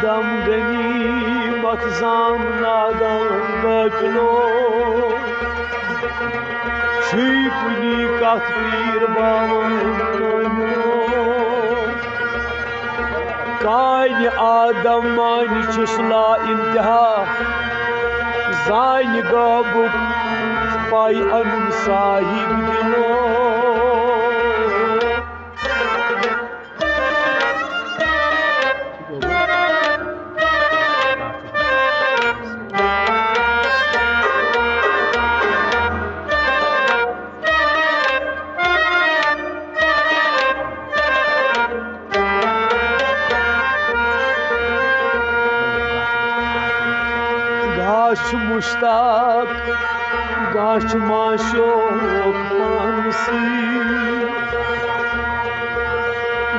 आदम गनीमत जाम नादम बकलो शुई कुनी कथ पीर बावन कान आदम मान चुसला इंतहा जान गाबुक पाई अन साहिब दिलो गाश मुश्ताक गाश माशोक मानसी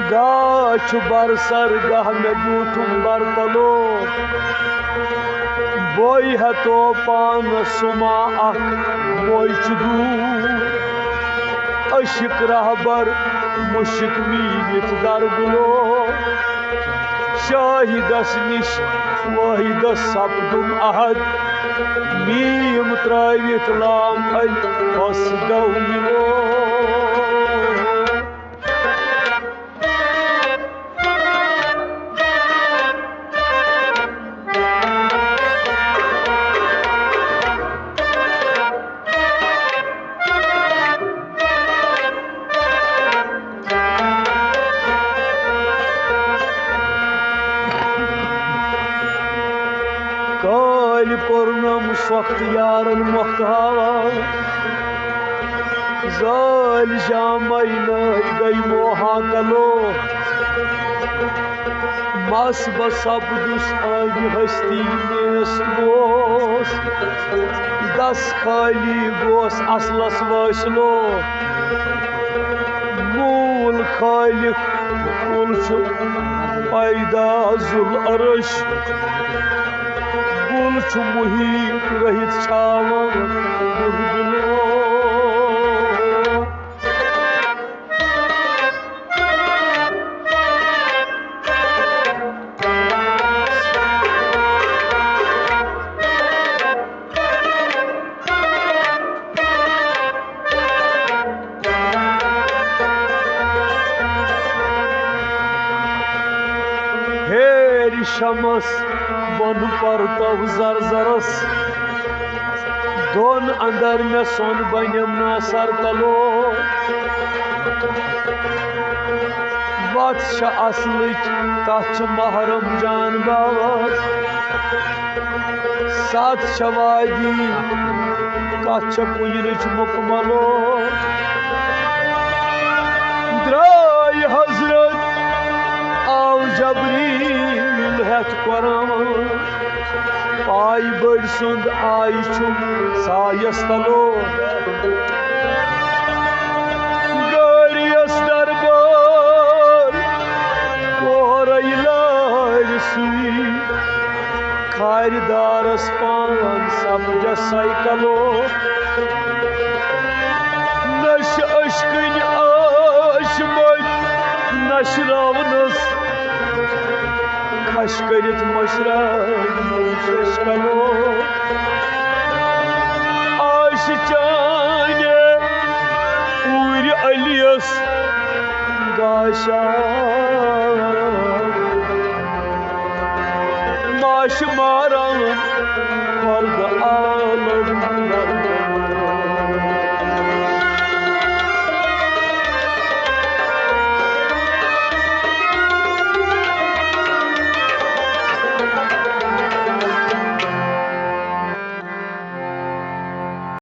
गाश बरसर गह में बूठुम बरतलो बोई है तो पान सुमा अख बोई चुदू अशिक रहबर मुशिक मीत दरगुलो शाहिदस निश वाहिदस सपदुम अहद मीम त्रावित लाम अल हसदौ मिलो काल पुरनम सख्त यारन मुख्तावा जाल जामैन गई मोहा कलो मस बसबदुस आग हस्ती मेस गोस दस खाली गोस असलस वसलो मूल खालिक कुल पैदा जुल अरश गुल मुही रहित छावन दुर्गुलो हेरी शमस बन पर तव जरजरस दोन अंदर में सोन बनम ना सर तलो वत असल तथ महरम जान बाबस सात शवादी कथ कुछ मुकमलो द्राय हजरत आव जबरील हेत कुरान पाई बड़ सुंद आई छुम सायस तलो गारियस दरबार कोरैलार सुई खारिदारस पान समझ साइकलो नश अश्कन आश मत नशरावनस खश करित मशरकलो आश चाने पूर अलियस गाशा माश मारान फर्द आलम